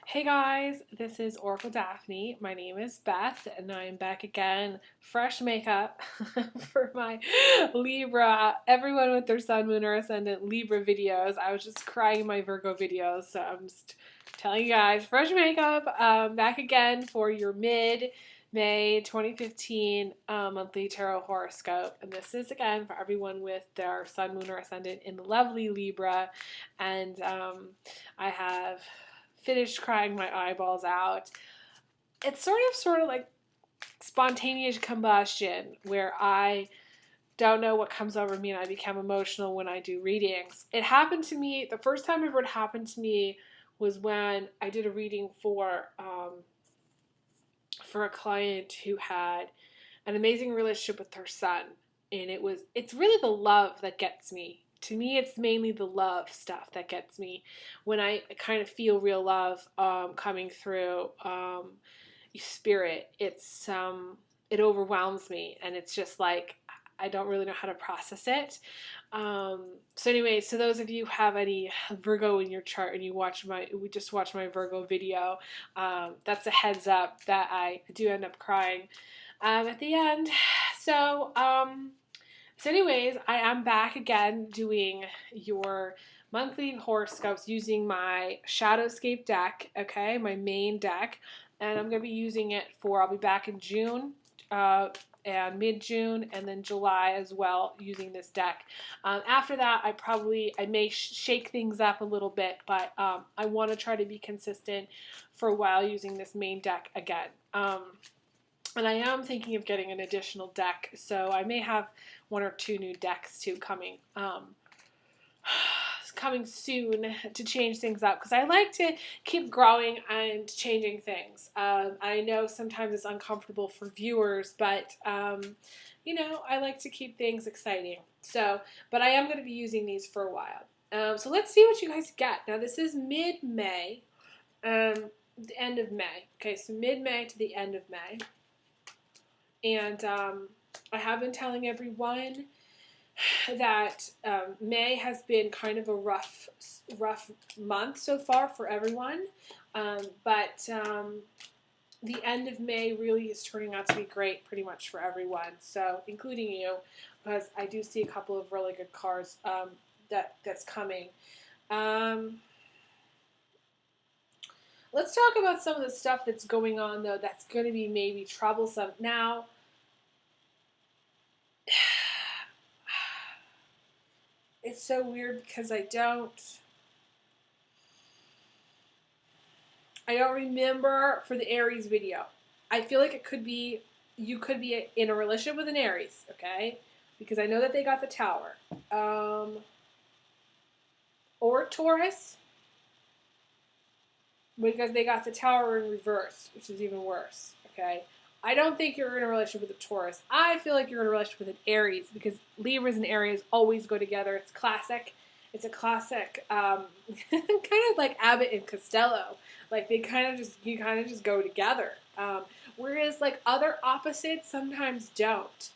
Hey guys, this is Oracle Daphne. My name is Beth, and I'm back again, fresh makeup for my Libra, everyone with their Sun, Moon, or Ascendant Libra videos. I was just crying in my Virgo videos, so I'm just telling you guys, fresh makeup, back again for your May 2015 monthly tarot horoscope. And this is again for everyone with their Sun, Moon, or Ascendant in the lovely Libra. And I have finished crying my eyeballs out. It's sort of like spontaneous combustion where I don't know what comes over me and I become emotional when I do readings. It happened to me, the first time ever it happened to me was when I did a reading for a client who had an amazing relationship with her son. And it's really the love that gets me. To me, it's mainly the love stuff that gets me when I kind of feel real love coming through spirit. It overwhelms me, and it's just like I don't really know how to process it. So anyway, so those of you who have any Virgo in your chart and we just watched my Virgo video, that's a heads up that I do end up crying at the end. So anyways, I am back again doing your monthly horoscopes using my Shadowscape deck, okay, my main deck, and I'm going to be using it I'll be back in June, and mid-June, and then July as well using this deck. After that, I may shake things up a little bit, but I want to try to be consistent for a while using this main deck again. And I am thinking of getting an additional deck, so I may have one or two new decks too coming soon to change things up, because I like to keep growing and changing things. I know sometimes it's uncomfortable for viewers, but I like to keep things exciting. But I am going to be using these for a while. So let's see what you guys get. Now this is mid-May, the end of May. Okay, so mid-May to the end of May. And I have been telling everyone that May has been kind of a rough month so far for everyone. But the end of May really is turning out to be great pretty much for everyone. So including you, because I do see a couple of really good cards that's coming. Let's talk about some of the stuff that's going on, though, that's going to be maybe troublesome. Now, it's so weird because I don't remember for the Aries video. I feel like you could be in a relationship with an Aries, okay? Because I know that they got the Tower. Or Taurus, because they got the Tower in reverse, which is even worse, okay? I don't think you're in a relationship with a Taurus. I feel like you're in a relationship with an Aries, because Libras and Aries always go together. It's classic. It's a classic, kind of like Abbott and Costello. Like you kind of just go together. Whereas like other opposites sometimes don't.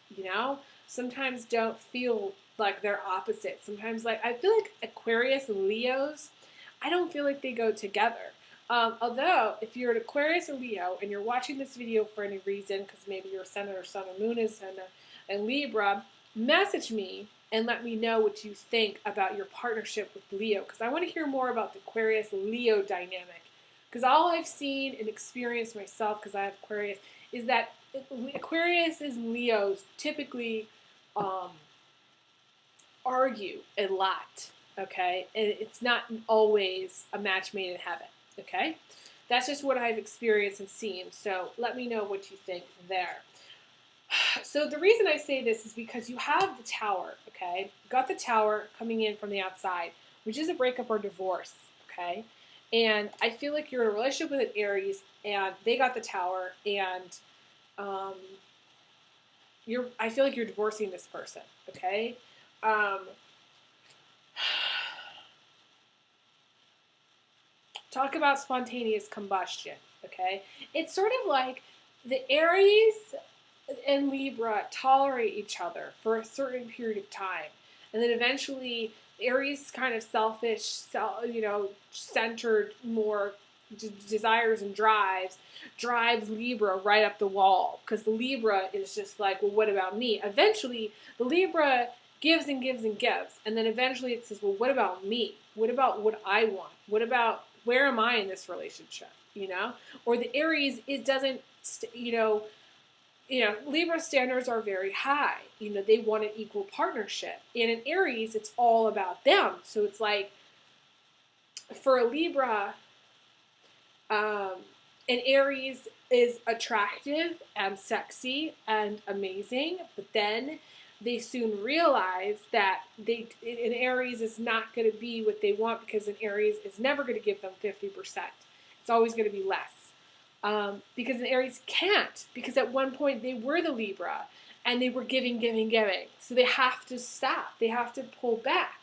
Sometimes don't feel like they're opposites. Sometimes like I feel like Aquarius and Leos, I don't feel like they go together. Although, if you're an Aquarius or Leo and you're watching this video for any reason, because maybe your Ascendant or Sun or Moon is in Libra, message me and let me know what you think about your partnership with Leo, because I want to hear more about the Aquarius-Leo dynamic. Because all I've seen and experienced myself, because I have Aquarius, is that Aquarius and Leos typically argue a lot, okay? And it's not always a match made in heaven. Okay, that's just what I've experienced and seen. So let me know what you think there. So the reason I say this is because you have the Tower. Okay, you got the Tower coming in from the outside, which is a breakup or divorce. Okay, and I feel like you're in a relationship with an Aries, and they got the Tower, and I feel like you're divorcing this person. Okay. Talk about spontaneous combustion, okay? It's sort of like the Aries and Libra tolerate each other for a certain period of time. And then eventually, Aries is kind of selfish, centered more, desires and drives Libra right up the wall, because the Libra is just like, well, what about me? Eventually, the Libra gives and gives and gives, and then eventually it says, well, what about me? What about what I want? What about, where am I in this relationship? You know, or the Aries, it doesn't, Libra standards are very high. You know, they want an equal partnership. And in Aries, it's all about them. So it's like, for a Libra, an Aries is attractive and sexy and amazing, but then they soon realize that an Aries is not going to be what they want, because an Aries is never going to give them 50%. It's always going to be less. Because an Aries can't, because at one point they were the Libra and they were giving. So they have to stop. They have to pull back.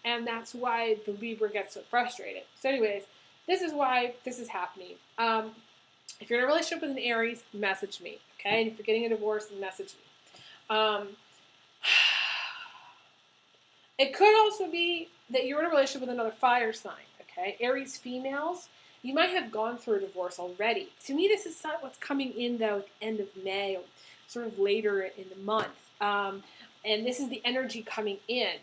And that's why the Libra gets so frustrated. So anyways, this is why this is happening. If you're in a relationship with an Aries, message me. Okay? And if you're getting a divorce, message me. It could also be that you're in a relationship with another fire sign. Okay? Aries females, you might have gone through a divorce already. To me, this is not what's coming in, though, at the end of May, or sort of later in the month. And this is the energy coming in.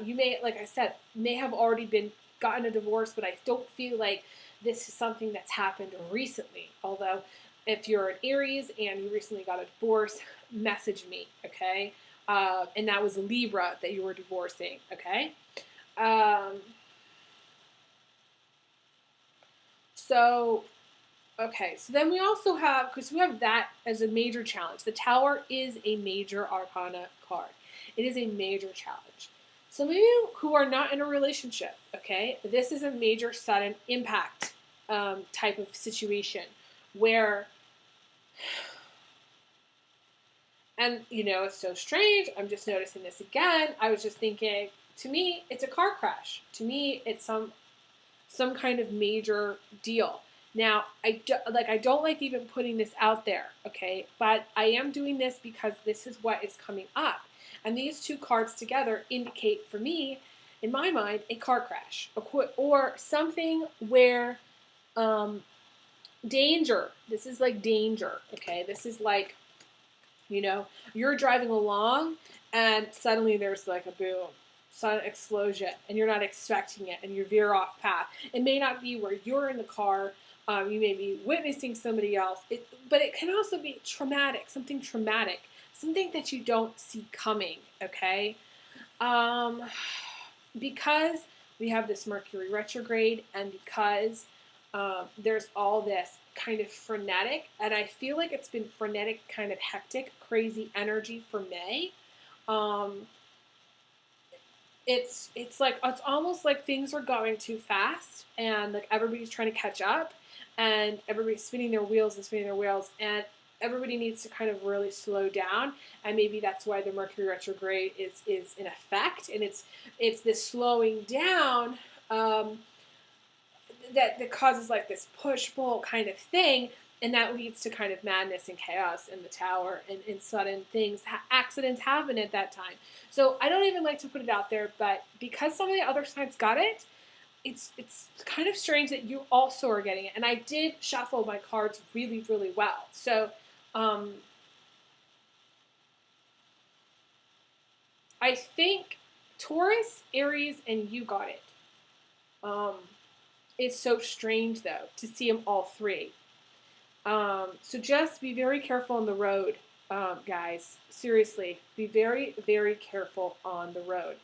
You may, like I said, may have already gotten a divorce, but I don't feel like this is something that's happened recently. Although, if you're an Aries and you recently got a divorce, message me, okay? And that was a Libra that you were divorcing, okay? So then we also have, because we have that as a major challenge. The Tower is a major arcana card. It is a major challenge. Some of you who are not in a relationship, okay, this is a major sudden impact type of situation where, and it's so strange. I'm just noticing this again. I was just thinking, to me, it's a car crash. To me, it's some kind of major deal. Now, I don't like even putting this out there, okay? But I am doing this because this is what is coming up. And these two cards together indicate, for me, in my mind, a car crash. Or something where danger. This is like danger, okay? This is like, you're driving along and suddenly there's like a boom. Sudden explosion, and you're not expecting it, and you veer off path. It may not be where you're in the car. You may be witnessing somebody else. But it can also be traumatic, something that you don't see coming, okay? Because we have this Mercury retrograde, and because there's all this kind of frenetic, and I feel like it's been frenetic, kind of hectic, crazy energy for May. It's almost like things are going too fast, and like everybody's trying to catch up, and everybody's spinning their wheels, and everybody needs to kind of really slow down. And maybe that's why the Mercury retrograde is in effect, and it's this slowing down that causes like this push-pull kind of thing. And that leads to kind of madness and chaos in the Tower, and sudden things. Accidents happen at that time. So I don't even like to put it out there, but because some of the other signs got it, it's kind of strange that you also are getting it. And I did shuffle my cards really, really well. So I think Taurus, Aries, and you got it. It's so strange, though, to see them all three. So just be very careful on the road, guys. Seriously, be very, very careful on the road.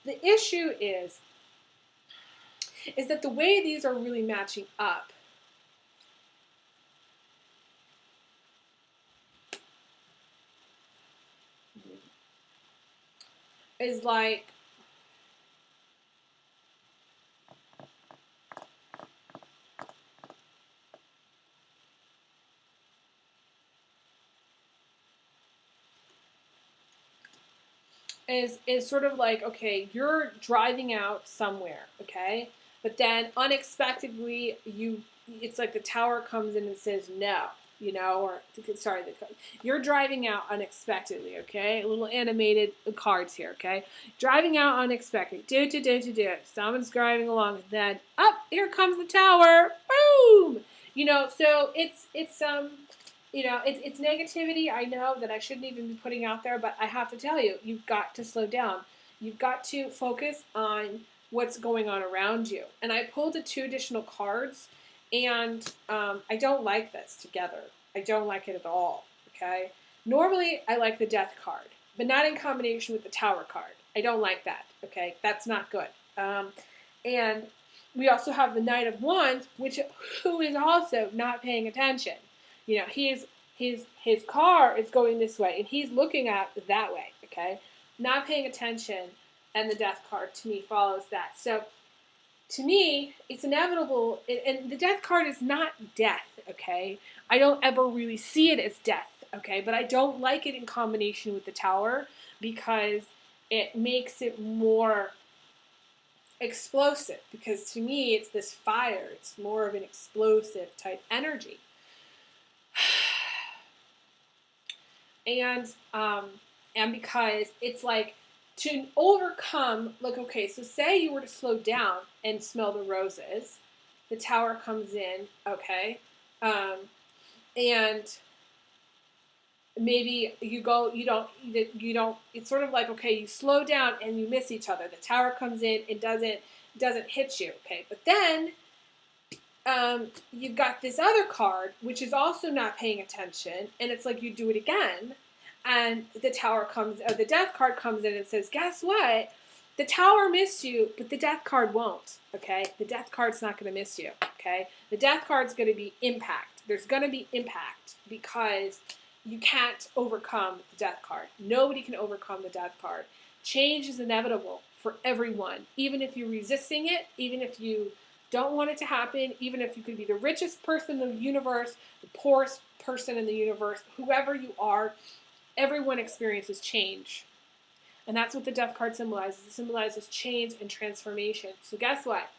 The issue is that the way these are really matching up is like, is sort of like, okay, you're driving out somewhere, okay? But then unexpectedly, it's like the Tower comes in and says no, you're driving out unexpectedly, okay? A little animated cards here, okay? Driving out unexpectedly. Someone's driving along, and then, here comes the Tower. Boom! So it's negativity. I know that I shouldn't even be putting out there, but I have to tell you, you've got to slow down. You've got to focus on what's going on around you. And I pulled 2 additional cards, and I don't like this together. I don't like it at all. Okay. Normally, I like the Death card, but not in combination with the Tower card. I don't like that. Okay, that's not good. And we also have the Knight of Wands, who is also not paying attention. His car is going this way, and he's looking at it that way. Okay, not paying attention, and the Death card to me follows that. So to me, it's inevitable, and the Death card is not death. Okay, I don't ever really see it as death. Okay, but I don't like it in combination with the Tower because it makes it more explosive, because to me it's this fire. It's more of an explosive type energy. And because it's like to overcome, like, okay, so say you were to slow down and smell the roses, the Tower comes in, okay, and maybe you don't, it's sort of like, okay, you slow down and you miss each other. The Tower comes in, it doesn't hit you, okay? But then you've got this other card, which is also not paying attention, and it's like you do it again, and the Death card comes in and says, guess what? The Tower missed you, but the Death card won't, okay? The Death card's not going to miss you, okay? The Death card's going to be impact. There's going to be impact because you can't overcome the Death card. Nobody can overcome the Death card. Change is inevitable for everyone, even if you're resisting it, even if you don't want it to happen, even if you could be the richest person in the universe, the poorest person in the universe, whoever you are, everyone experiences change. And that's what the Death card symbolizes. It symbolizes change and transformation. So guess what?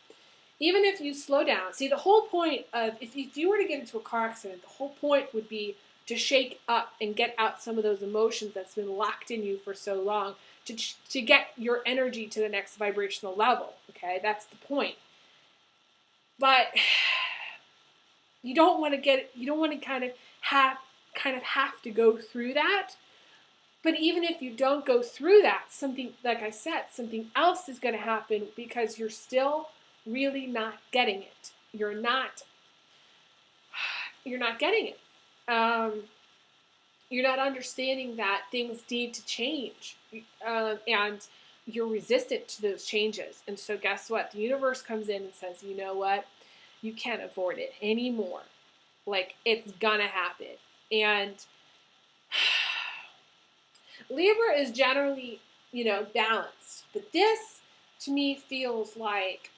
Even if you slow down, see, the whole point of, if you were to get into a car accident, the whole point would be to shake up and get out some of those emotions that's been locked in you for so long, to get your energy to the next vibrational level, okay? That's the point. But you don't want to kind of have to go through that. But even if you don't go through that, something, like I said, something else is going to happen because you're still really not getting it. You're not getting it. You're not understanding that things need to change, and you're resistant to those changes. And so guess what? The universe comes in and says, you know what? You can't avoid it anymore. Like, it's gonna happen. And Libra is generally, balanced. But this, to me, feels like,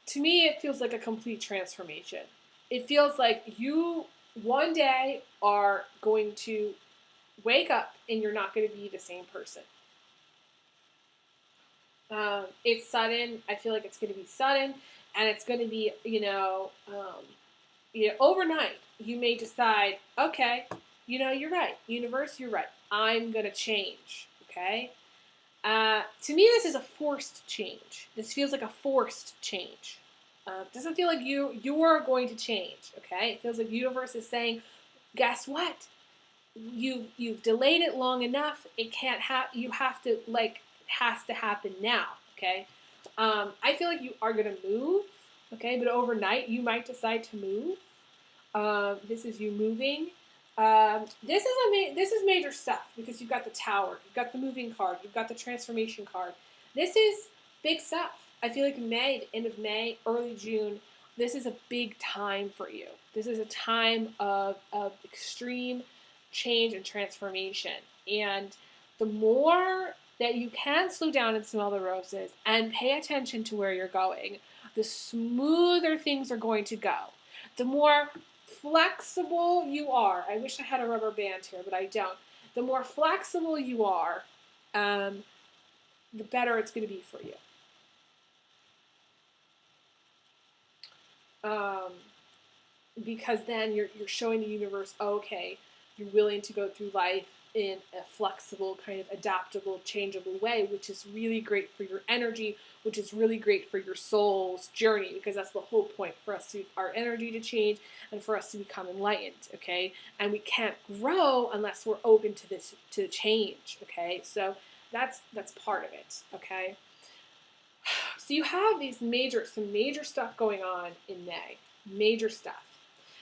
to me, it feels like a complete transformation. It feels like you one day are going to wake up and you're not going to be the same person. It's sudden. I feel like it's going to be sudden, and it's going to be, overnight. You may decide, okay, you're right, universe, you're right. I'm going to change. Okay. To me, this is a forced change. This feels like a forced change. Doesn't feel like you are going to change. Okay. It feels like the universe is saying, guess what? You've delayed it long enough. It can't you have to, like, it has to happen now. Okay. I feel like you are going to move. Okay. But overnight, you might decide to move. This is you moving. This is major stuff, because you've got the Tower, you've got the moving card, you've got the transformation card. This is big stuff. I feel like May, end of May, early June, this is a big time for you. This is a time of extreme change and transformation. And the more that you can slow down and smell the roses and pay attention to where you're going, the smoother things are going to go. The more flexible you are. I wish I had a rubber band here, but I don't. The more flexible you are, the better it's going to be for you. Because then you're showing the universe, okay, you're willing to go through life in a flexible, kind of adaptable, changeable way, which is really great for your energy, which is really great for your soul's journey, because that's the whole point, for us to, our energy to change and for us to become enlightened, okay? And we can't grow unless we're open to this, to change, okay? So that's part of it, okay? So you have some major stuff going on in May, major stuff.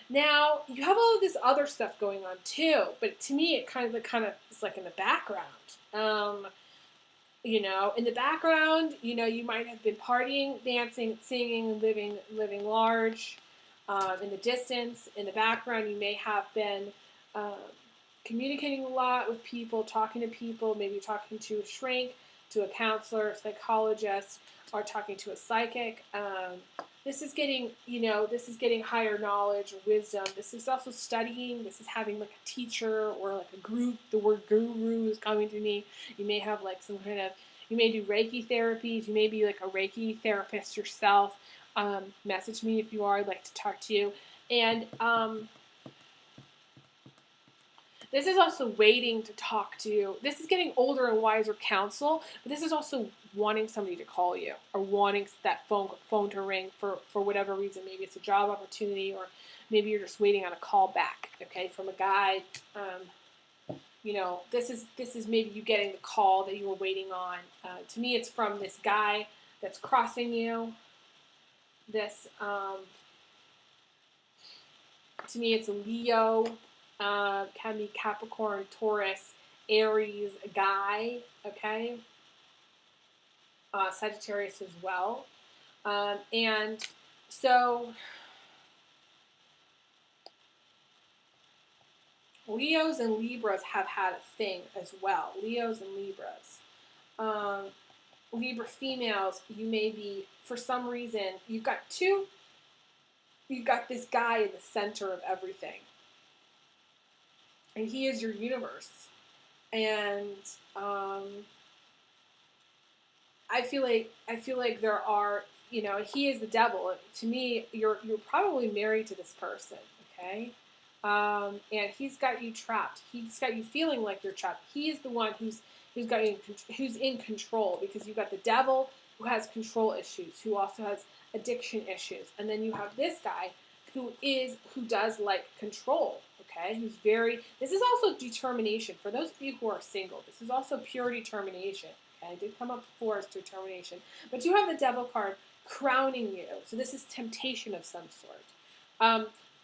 Now, you have all of this other stuff going on too, but to me, it kind of is like in the background. In the background, you might have been partying, dancing, singing, living large. In the distance, in the background, you may have been communicating a lot with people, talking to people, maybe talking to a shrink, to a counselor, psychologist, or talking to a psychic. This is getting higher knowledge or wisdom. This is also studying. This is having like a teacher or like a group. The word guru is coming to me. You may have like you may do Reiki therapies. You may be like a Reiki therapist yourself. Message me if you are. I'd like to talk to you. And this is also waiting to talk to you. This is getting older and wiser counsel, but this is also wanting somebody to call you or wanting that phone to ring for whatever reason. Maybe it's a job opportunity, or maybe you're just waiting on a call back, okay, from a guy. This is maybe you getting the call that you were waiting on. To me, it's from this guy that's crossing you. To me, it's a Leo. Can be Capricorn, Taurus, Aries, a guy, okay? Sagittarius as well. And so Leos and Libras have had a thing as well. Leos and Libras. Libra females, you may be, for some reason, you've got this guy in the center of everything. And he is your universe. And I feel like there are, he is the devil. To me, you're probably married to this person, okay? And he's got you trapped. He's got you feeling like you're trapped. He is the one who's in control, because you've this devil who has control issues, who also has addiction issues, and then you have this guy who does like control. Okay, this is also determination. For those of you who are single, this is also pure determination. Okay, it did come up before as determination. But you have the devil card crowning you. So this is temptation of some sort.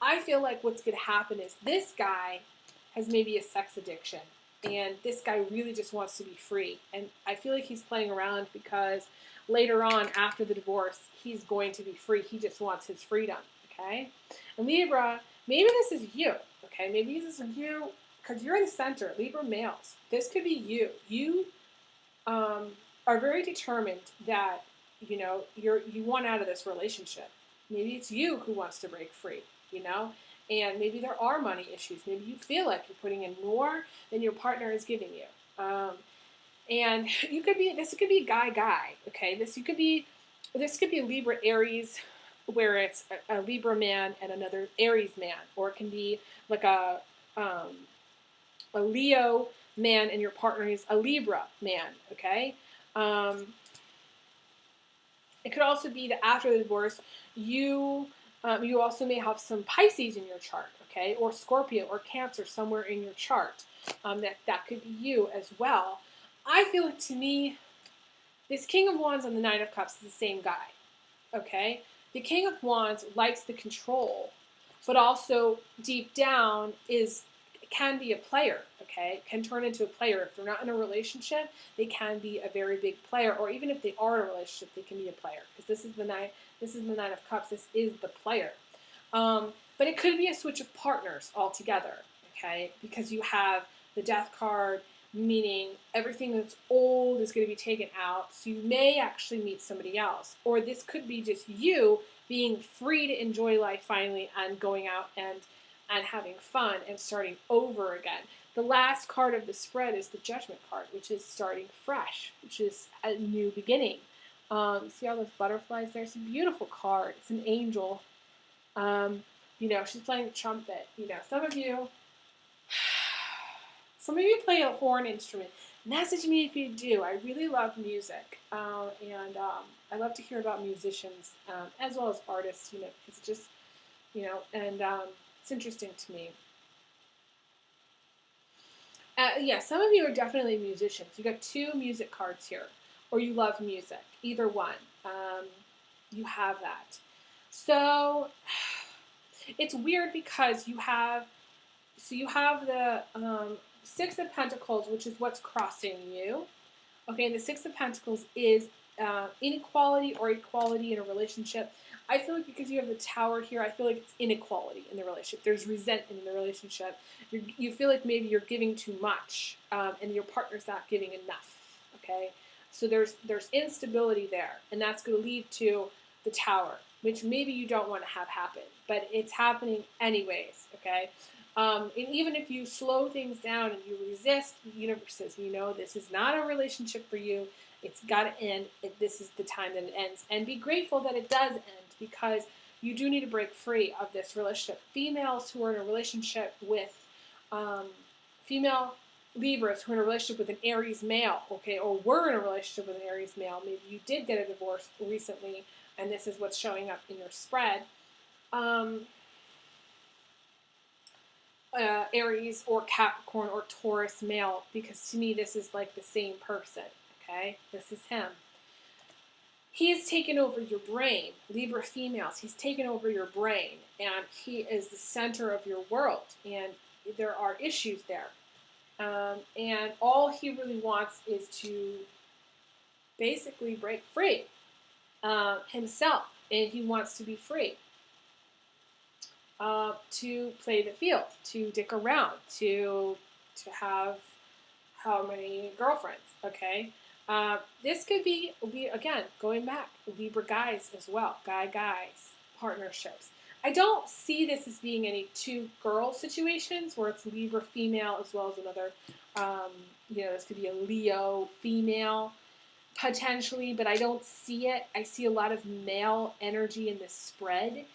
I feel like what's going to happen is this guy has maybe a sex addiction. And this guy really just wants to be free. And I feel like he's playing around because later on, after the divorce, he's going to be free. He just wants his freedom. Okay? And Libra, maybe this is you. Okay, maybe this is you, because you're in the center, Libra males. This could be you. You are very determined that, you want out of this relationship. Maybe it's you who wants to break free, and maybe there are money issues. Maybe you feel like you're putting in more than your partner is giving you. And this could be guy, okay? This could be a Libra Aries, where it's a Libra man and another Aries man, or it can be like a Leo man and your partner is a Libra man, okay? It could also be that after the divorce, you also may have some Pisces in your chart, okay, or Scorpio or Cancer somewhere in your chart. That could be you as well. I feel like, to me, this King of Wands and the Nine of Cups is the same guy, okay? The King of Wands likes the control, but also deep down can be a player, okay? Can turn into a player. If they're not in a relationship, they can be a very big player, or even if they are in a relationship, they can be a player, because this is the Nine of Cups. This is the player. But it could be a switch of partners altogether, okay? Because you have the Death card, meaning everything that's old is going to be taken out, so you may actually meet somebody else. Or this could be just you being free to enjoy life finally, and going out and having fun and starting over again. The last card of the spread is the Judgment card, which is starting fresh, which is a new beginning. See all those butterflies there? It's a beautiful card. It's an angel. She's playing the trumpet. Some Some of you play a horn instrument. Message me if you do. I really love music, and I love to hear about musicians as well as artists. You know, because it just and it's interesting to me. Yeah, some of you are definitely musicians. You got 2 music cards here, or you love music. Either one, you have that. So it's weird because you have the 6 of Pentacles, which is what's crossing you. Okay, and the 6 of Pentacles is inequality or equality in a relationship. I feel like because you have the Tower here, I feel like it's inequality in the relationship. There's resentment in the relationship. You feel like maybe you're giving too much, and your partner's not giving enough. Okay, so there's instability there, and that's going to lead to the Tower, which maybe you don't want to have happen, but it's happening anyways. Okay. And even if you slow things down and you resist, the universe says, this is not a relationship for you. It's got to end. This is the time that it ends. And be grateful that it does end, because you do need to break free of this relationship. Females who are in a relationship with female Libras who are in a relationship with an Aries male, okay, or were in a relationship with an Aries male. Maybe you did get a divorce recently, and this is what's showing up in your spread. Aries or Capricorn or Taurus male, because to me this is like the same person, okay? This is him. He has taken over your brain. Libra females, he's taken over your brain, and he is the center of your world, and there are issues there. And all he really wants is to basically break free himself, and he wants to be free. To play the field, to dick around, to have how many girlfriends, okay? This could be, again, going back, Libra guys as well, guys, partnerships. I don't see this as being any 2 girl situations where it's Libra female as well as another, this could be a Leo female, potentially, but I don't see it. I see a lot of male energy in this spread.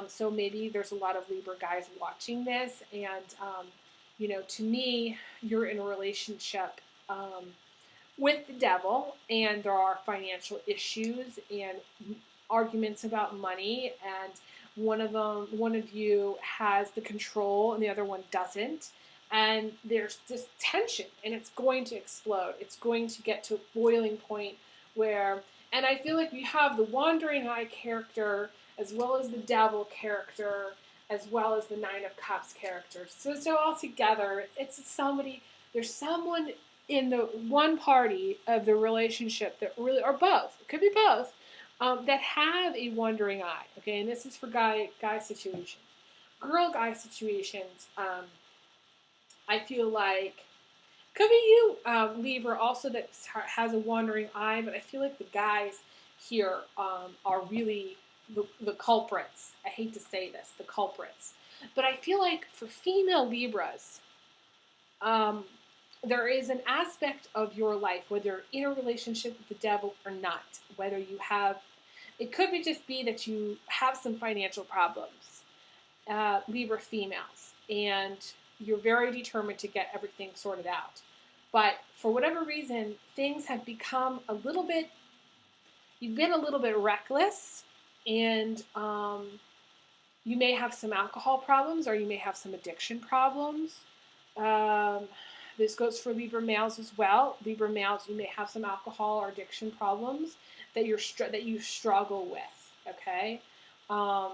So maybe there's a lot of Libra guys watching this, and, to me, you're in a relationship with the devil, and there are financial issues and arguments about money, and one of you has the control and the other one doesn't, and there's this tension, and it's going to explode. It's going to get to a boiling point where, and I feel like we have the wandering eye character as well as the devil character, as well as the 9 of Cups character. So all together, there's someone in the one party of the relationship that really, or both, it could be both, that have a wandering eye, okay? And this is for guy situations. Girl-guy situations, I feel like, could be you, Libra, also that has a wandering eye, but I feel like the guys here are really the culprits. I hate to say this, the culprits. But I feel like for female Libras, there is an aspect of your life, whether you're in a relationship with the devil or not, whether you have, it could just be that you have some financial problems, Libra females, and you're very determined to get everything sorted out. But for whatever reason, things have become you've been a little bit reckless, and you may have some alcohol problems, or you may have some addiction problems. This goes for Libra males as well. Libra males, you may have some alcohol or addiction problems that you struggle with. Okay. I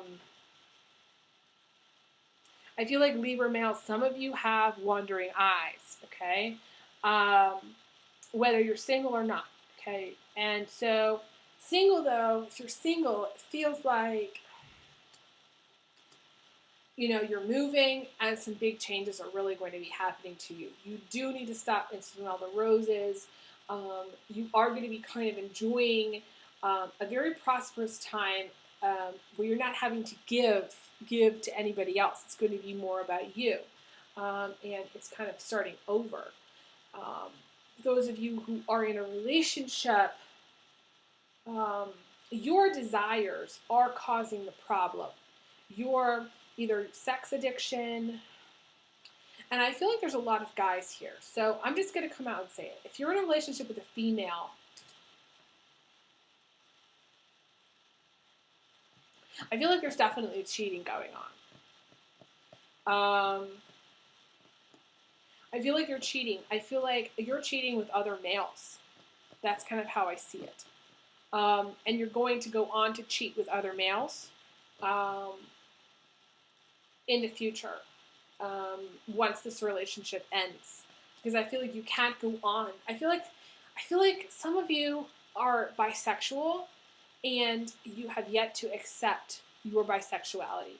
feel like Libra males, some of you have wandering eyes. Okay. Whether you're single or not. Okay. And so single, though, if you're single, it feels like, you're moving, and some big changes are really going to be happening to you. You do need to stop and smell the roses. You are going to be kind of enjoying a very prosperous time where you're not having to give to anybody else. It's going to be more about you, and it's kind of starting over. Those of you who are in a relationship, your desires are causing the problem. Your either sex addiction, And I feel like there's a lot of guys here. So I'm just going to come out and say it. If you're in a relationship with a female, I feel like there's definitely cheating going on. I feel like you're cheating. I feel like you're cheating with other males. That's kind of how I see it. And you're going to go on to cheat with other males in the future once this relationship ends. Because I feel like you can't go on. I feel like some of you are bisexual and you have yet to accept your bisexuality.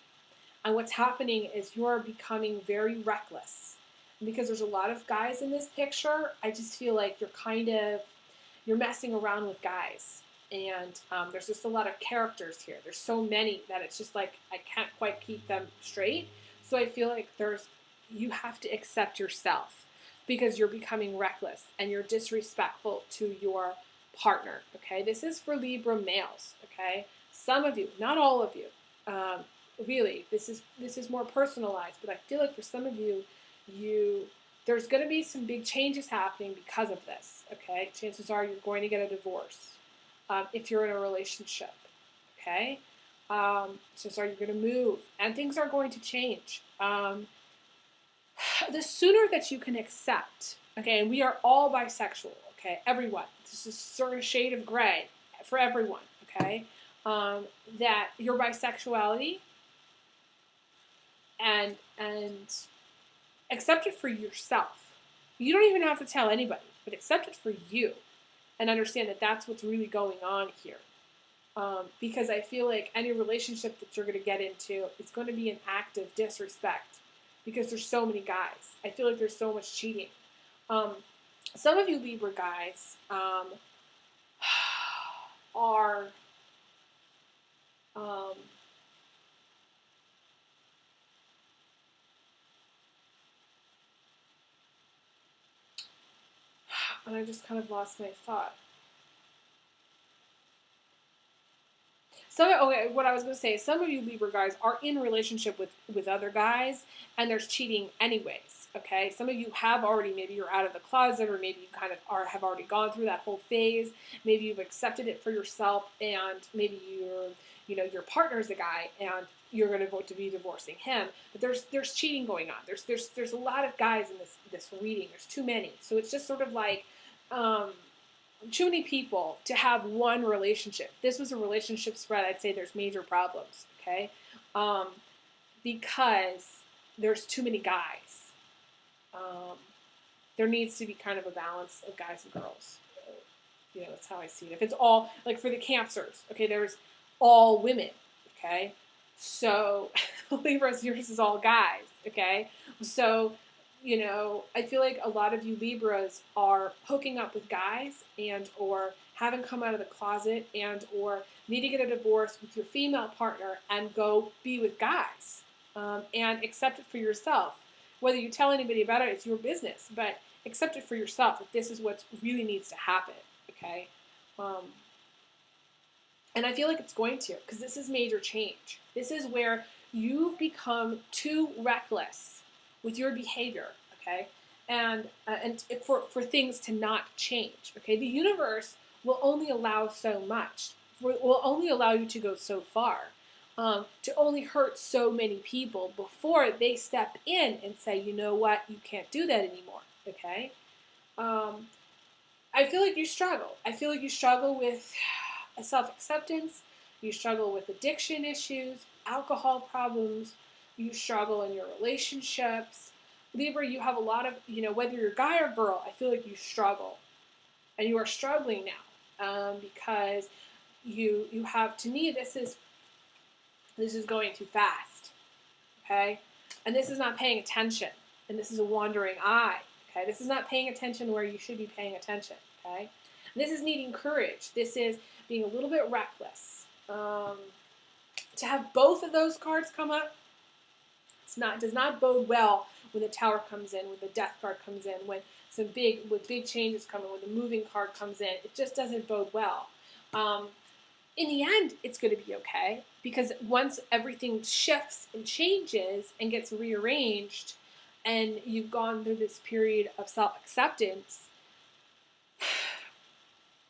And what's happening is you're becoming very reckless. And because there's a lot of guys in this picture, I just feel like you're messing around with guys. And there's just a lot of characters here. There's so many that it's just like I can't quite keep them straight. So I feel like you have to accept yourself because you're becoming reckless and you're disrespectful to your partner. Okay, this is for Libra males. Okay, some of you, not all of you. Really, this is more personalized, but I feel like for some of you, there's going to be some big changes happening because of this. Okay, chances are you're going to get a divorce if you're in a relationship. Okay, chances are you're going to move, and things are going to change. The sooner that you can accept, okay, and we are all bisexual. Okay, everyone. This is a certain shade of gray for everyone. Okay, that your bisexuality and accept it for yourself. You don't even have to tell anybody, but accept it for you and understand that that's what's really going on here. Because I feel like any relationship that you're going to get into is going to be an act of disrespect because there's so many guys. I feel like there's so much cheating. Some of you Libra guys are and I just kind of lost my thought. What I was going to say is some of you Libra guys are in a relationship with other guys, and there's cheating anyways, okay? Some of you have already, maybe you're out of the closet, or maybe you kind of have already gone through that whole phase. Maybe you've accepted it for yourself, and maybe your partner's a guy, and you're going to vote to be divorcing him. But there's cheating going on. There's a lot of guys in this reading. There's too many. So it's just sort of like too many people to have one relationship. If this was a relationship spread, I'd say there's major problems, okay? Because there's too many guys. There needs to be kind of a balance of guys and girls. That's how I see it. If it's all, like for the Cancers, okay, there's all women, okay? So, Libras, yours is all guys, okay? So, I feel like a lot of you Libras are hooking up with guys and or haven't come out of the closet and or need to get a divorce with your female partner and go be with guys and accept it for yourself. Whether you tell anybody about it, it's your business, but accept it for yourself that this is what really needs to happen, okay? And I feel like it's going to, because this is major change. This is where you've become too reckless with your behavior, okay, and for things to not change, okay. The universe will only allow so much. Will only allow you to go so far, to only hurt so many people before they step in and say, you know what, you can't do that anymore, okay. I feel like you struggle. I feel like you struggle with self-acceptance. You struggle with addiction issues, alcohol problems. You struggle in your relationships. Libra, you have a lot of, whether you're a guy or girl, I feel like you struggle. And you are struggling now because you have, to me, this is going too fast, okay? And this is not paying attention. And this is a wandering eye, okay? This is not paying attention where you should be paying attention, okay? And this is needing courage. This is being a little bit reckless. To have both of those cards come up, does not bode well when the Tower comes in, when the Death card comes in, when big changes come in, when the Moving card comes in. It just doesn't bode well. In the end, it's going to be okay, because once everything shifts and changes and gets rearranged, and you've gone through this period of self-acceptance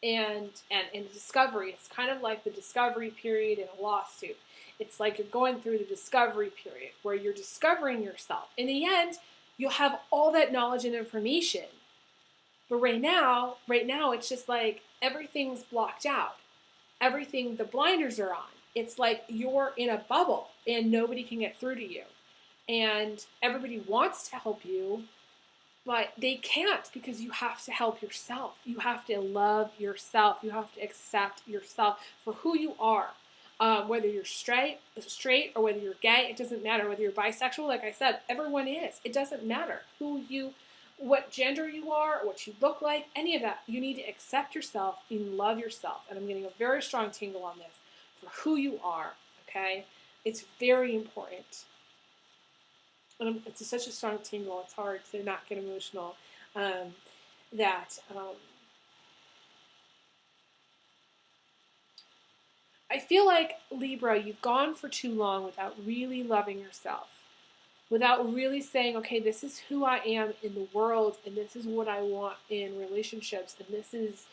and discovery. It's kind of like the discovery period in a lawsuit. It's like you're going through the discovery period where you're discovering yourself. In the end, you'll have all that knowledge and information. But right now, it's just like everything's blocked out. Everything, the blinders are on. It's like you're in a bubble and nobody can get through to you. And everybody wants to help you, but they can't, because you have to help yourself. You have to love yourself. You have to accept yourself for who you are. Whether you're straight or whether you're gay, it doesn't matter. Whether you're bisexual, like I said, everyone is. It doesn't matter what gender you are, or what you look like, any of that. You need to accept yourself and love yourself. And I'm getting a very strong tingle on this, for who you are, okay? It's very important. And it's such a strong tingle, it's hard to not get emotional. I feel like, Libra, you've gone for too long without really loving yourself. Without really saying, okay, this is who I am in the world, and this is what I want in relationships, and this is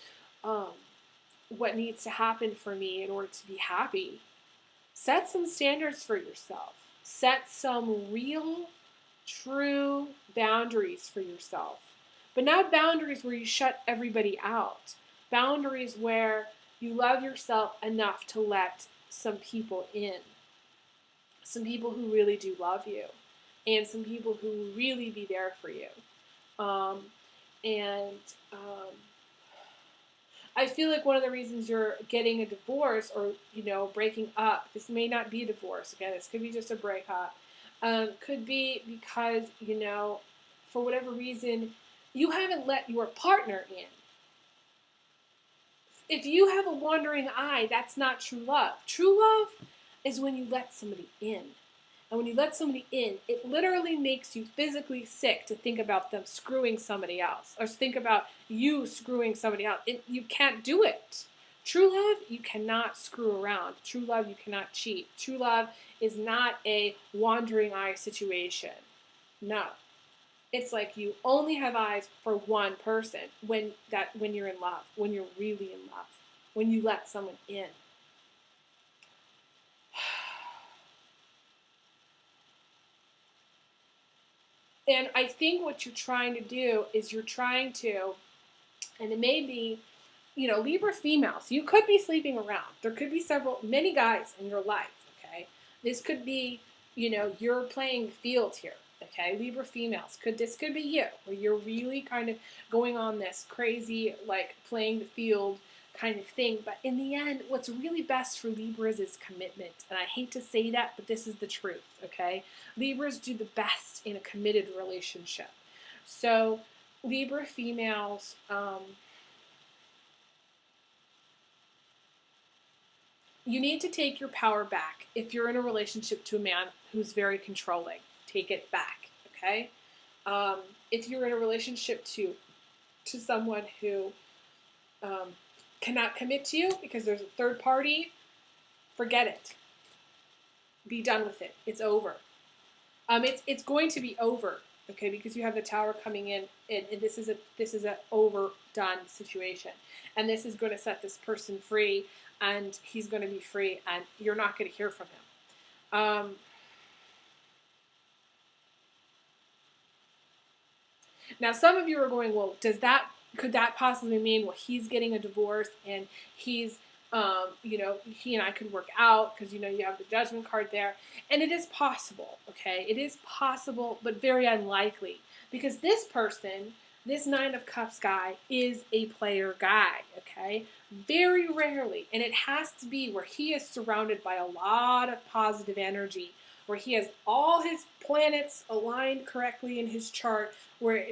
what needs to happen for me in order to be happy. Set some standards for yourself. Set some real, true boundaries for yourself. But not boundaries where you shut everybody out. Boundaries where you love yourself enough to let some people in. Some people who really do love you. And some people who will really be there for you. I feel like one of the reasons you're getting a divorce, or, breaking up, this may not be a divorce, again, this could be just a breakup, could be because, for whatever reason, you haven't let your partner in. If you have a wandering eye, that's not true love. True love is when you let somebody in. And when you let somebody in, it literally makes you physically sick to think about them screwing somebody else, or think about you screwing somebody else. You can't do it. True love, you cannot screw around. True love, you cannot cheat. True love is not a wandering eye situation. No. It's like you only have eyes for one person when you're in love, when you're really in love, when you let someone in. And I think what you're trying to do is and it may be, Libra females, you could be sleeping around. There could be many guys in your life, okay? This could be, you're playing the field here, okay? Libra females, this could be you, where you're really kind of going on this crazy, like, playing the field kind of thing. But in the end, what's really best for Libras is commitment. And I hate to say that, but this is the truth, okay? Libras do the best in a committed relationship. So Libra females, you need to take your power back. If you're in a relationship to a man who's very controlling, take it back, okay? If you're in a relationship to someone who cannot commit to you because there's a third party, forget it. Be done with it. It's over. It's going to be over, okay? Because you have the Tower coming in, and this is a overdone situation, and this is going to set this person free, and he's going to be free, and you're not going to hear from him. Now, some of you are going, well, could that possibly mean, well, he's getting a divorce and he's, he and I could work out because, you have the Judgment card there. And it is possible, okay? It is possible, but very unlikely. Because this person, this Nine of Cups guy, is a player guy, okay? Very rarely. And it has to be where he is surrounded by a lot of positive energy, where he has all his planets aligned correctly in his chart, where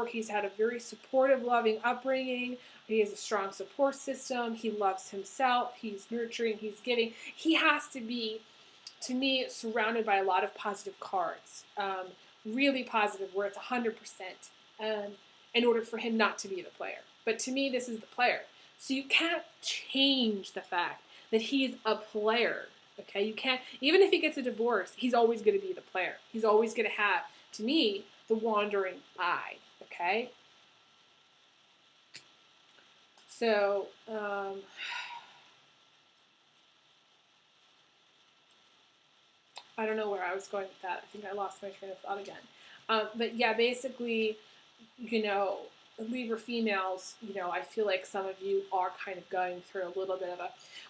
he's had a very supportive, loving upbringing. He has a strong support system. He loves himself. He's nurturing. He's giving. He has to be, to me, surrounded by a lot of positive cards, really positive, where it's 100%, in order for him not to be the player. But to me, this is the player. So you can't change the fact that he's a player. Okay, you can't, even if he gets a divorce, he's always going to be the player. He's always going to have, to me, the wandering eye, okay? So, I don't know where I was going with that. I think I lost my train of thought again. But yeah, basically, you know, Libra females, you know, I feel like some of you are kind of going through a little bit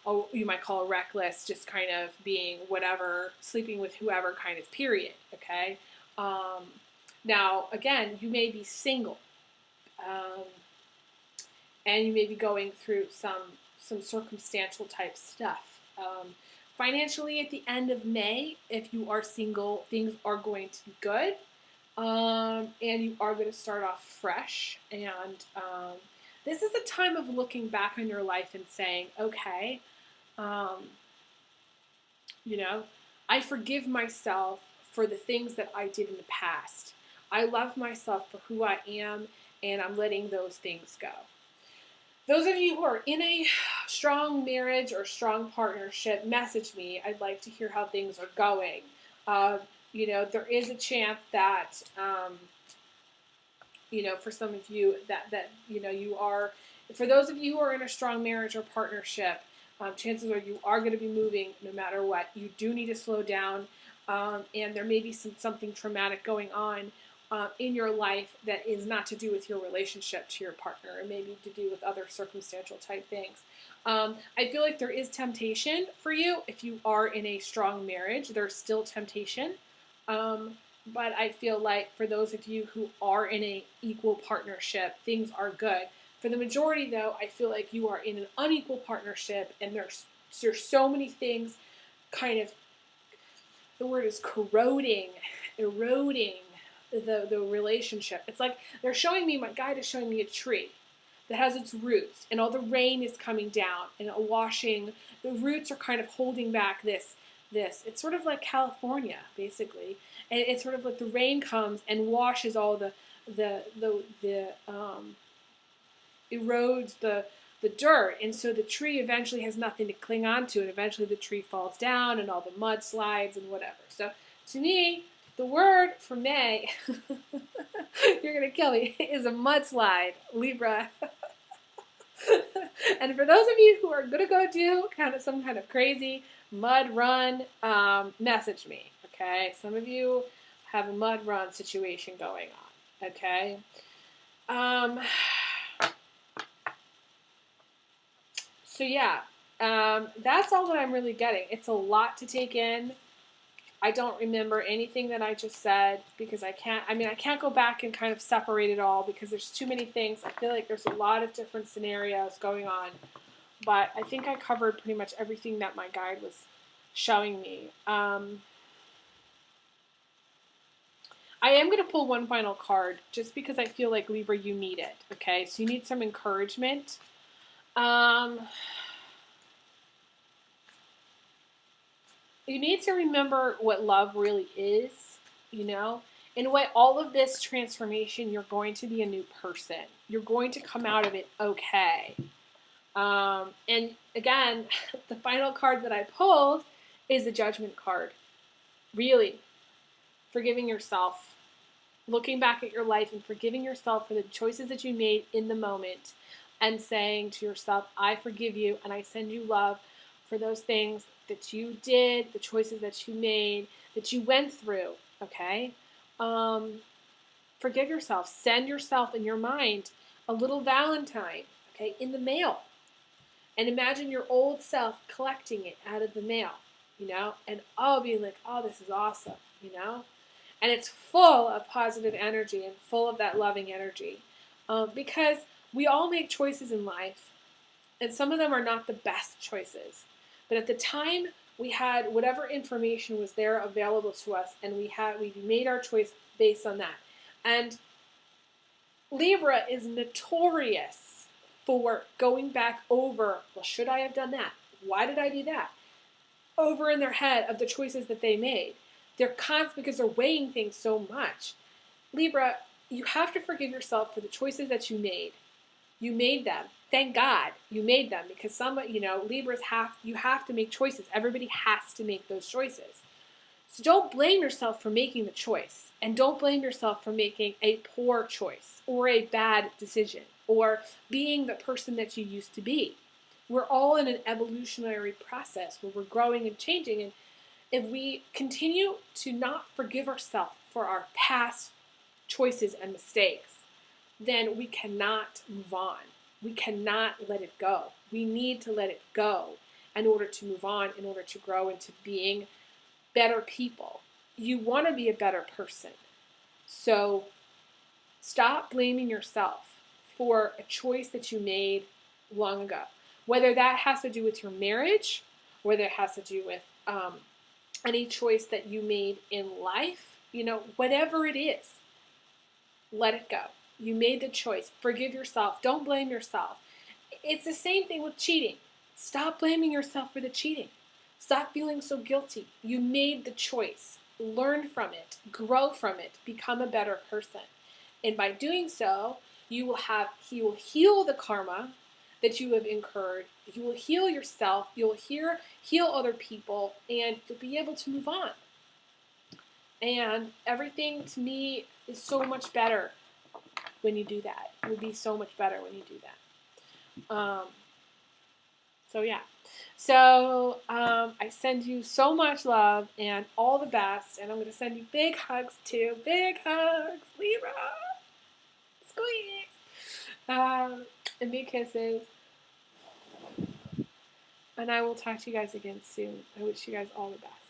of you might call a reckless, just kind of being whatever, sleeping with whoever kind of period, okay? Now, again, you may be single, um, and you may be going through some circumstantial type stuff. Financially, at the end of May, if you are single, things are going to be good. And you are going to start off fresh. And this is a time of looking back on your life and saying, okay, you know, I forgive myself for the things that I did in the past. I love myself for who I am, and I'm letting those things go. Those of you who are in a strong marriage or strong partnership, message me. I'd like to hear how things are going. You know, there is a chance that, you know, for some of you that you know, you are, for those of you who are in a strong marriage or partnership, chances are you are going to be moving no matter what. You do need to slow down, and there may be something traumatic going on in your life that is not to do with your relationship to your partner. It may be to do with other circumstantial type things. I feel like there is temptation for you if you are in a strong marriage. There's still temptation. But I feel like for those of you who are in an equal partnership, things are good. For the majority, though, I feel like you are in an unequal partnership, and there's so many things kind of, the word is corroding, eroding the relationship. It's like they're showing me, my guide is showing me a tree that has its roots, and all the rain is coming down and washing. The roots are kind of holding back this. It's sort of like California, basically, and it's sort of like the rain comes and washes all the erodes the dirt, and so the tree eventually has nothing to cling on to, and eventually the tree falls down, and all the mud slides and whatever. So to me, the word for May, you're gonna kill me, is a mudslide, Libra. And for those of you who are gonna go do some kind of crazy mud run, message me, okay? Some of you have a mud run situation going on, okay? So yeah, that's all that I'm really getting. It's a lot to take in. I don't remember anything that I just said because I can't go back and kind of separate it all because there's too many things. I feel like there's a lot of different scenarios going on, but I think I covered pretty much everything that my guide was showing me. I am going to pull one final card just because I feel like, Libra, you need it, okay? So you need some encouragement. You need to remember what love really is, you know? In what all of this transformation, you're going to be a new person. You're going to come out of it okay. And again, the final card that I pulled is the Judgment card. Really, forgiving yourself. Looking back at your life and forgiving yourself for the choices that you made in the moment and saying to yourself, I forgive you and I send you love for those things that you did, the choices that you made, that you went through, okay? Forgive yourself. Send yourself in your mind a little Valentine, okay, in the mail. And imagine your old self collecting it out of the mail, you know, and being like, oh, this is awesome, you know? And it's full of positive energy and full of that loving energy. Because we all make choices in life, and some of them are not the best choices. But at the time, we had whatever information was there available to us, and we made our choice based on that. And Libra is notorious for going back over, well, should I have done that? Why did I do that? Over in their head of the choices that they made. They're constant because they're weighing things so much. Libra, you have to forgive yourself for the choices that you made. You made them. Thank God you made them because Libras you have to make choices. Everybody has to make those choices. So don't blame yourself for making the choice, and don't blame yourself for making a poor choice or a bad decision or being the person that you used to be. We're all in an evolutionary process where we're growing and changing, and if we continue to not forgive ourselves for our past choices and mistakes, then we cannot move on. We cannot let it go. We need to let it go in order to move on, in order to grow into being better people. You want to be a better person. So stop blaming yourself for a choice that you made long ago. Whether that has to do with your marriage, whether it has to do with any choice that you made in life, whatever it is, let it go. You made the choice. Forgive yourself. Don't blame yourself. It's the same thing with cheating. Stop blaming yourself for the cheating. Stop feeling so guilty. You made the choice. Learn from it. Grow from it. Become a better person. And by doing so, he will heal the karma that you have incurred. You will heal yourself. You'll heal other people, and you'll be able to move on. And everything, to me, is so much better when you do that. It will be so much better when you do that. So yeah. So I send you so much love and all the best. And I'm going to send you big hugs too. Big hugs, Libra. Squeeze. And big kisses. And I will talk to you guys again soon. I wish you guys all the best.